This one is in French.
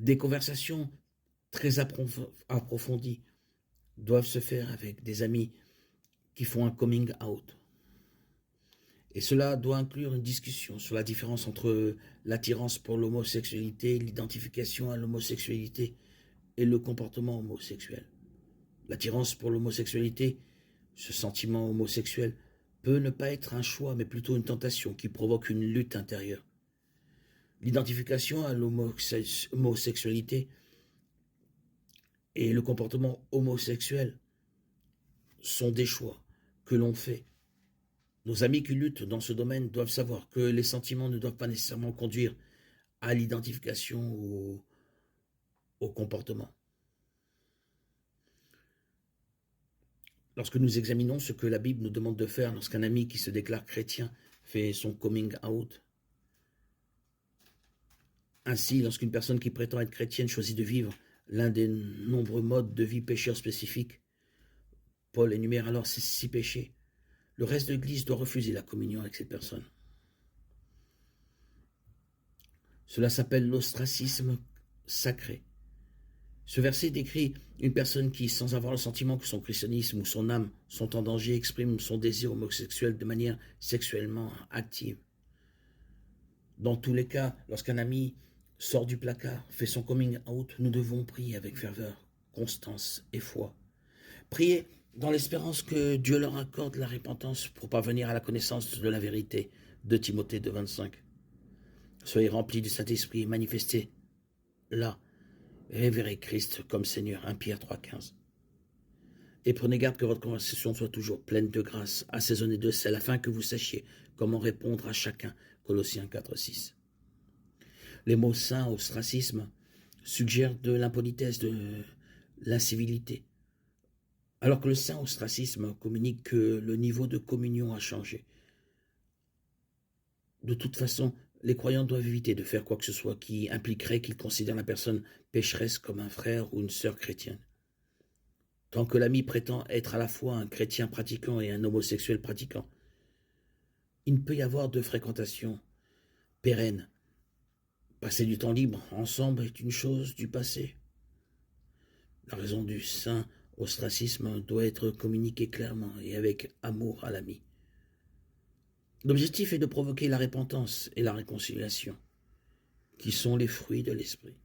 Des conversations très approfondies doivent se faire avec des amis qui font un coming out. Et cela doit inclure une discussion sur la différence entre l'attirance pour l'homosexualité, l'identification à l'homosexualité et le comportement homosexuel. L'attirance pour l'homosexualité, ce sentiment homosexuel, peut ne pas être un choix, mais plutôt une tentation qui provoque une lutte intérieure. L'identification à l'homosexualité et le comportement homosexuel sont des choix que l'on fait. Nos amis qui luttent dans ce domaine doivent savoir que les sentiments ne doivent pas nécessairement conduire à l'identification ou au comportement. Lorsque nous examinons ce que la Bible nous demande de faire lorsqu'un ami qui se déclare chrétien fait son coming out, ainsi, lorsqu'une personne qui prétend être chrétienne choisit de vivre l'un des nombreux modes de vie pécheurs spécifiques, Paul énumère alors ces 6 péchés. Le reste de l'Église doit refuser la communion avec cette personne. Cela s'appelle l'ostracisme sacré. Ce verset décrit une personne qui, sans avoir le sentiment que son christianisme ou son âme sont en danger, exprime son désir homosexuel de manière sexuellement active. Dans tous les cas, lorsqu'un ami sort du placard, fait son coming out, nous devons prier avec ferveur, constance et foi. Prier dans l'espérance que Dieu leur accorde la repentance pour parvenir à la connaissance de la vérité, de Timothée 2,25. Soyez remplis du Saint-Esprit et manifestez là, révérez Christ comme Seigneur, 1 Pierre 3,15. Et prenez garde que votre conversation soit toujours pleine de grâce, assaisonnée de sel, afin que vous sachiez comment répondre à chacun, Colossiens 4,6. Les mots saints, ostracisme, suggèrent de l'impolitesse, de l'incivilité, alors que le saint ostracisme communique que le niveau de communion a changé. De toute façon, les croyants doivent éviter de faire quoi que ce soit qui impliquerait qu'ils considèrent la personne pécheresse comme un frère ou une sœur chrétienne. Tant que l'ami prétend être à la fois un chrétien pratiquant et un homosexuel pratiquant, il ne peut y avoir de fréquentation pérenne. Passer du temps libre ensemble est une chose du passé. La raison du saint ostracisme doit être communiquée clairement et avec amour à l'ami. L'objectif est de provoquer la repentance et la réconciliation, qui sont les fruits de l'esprit.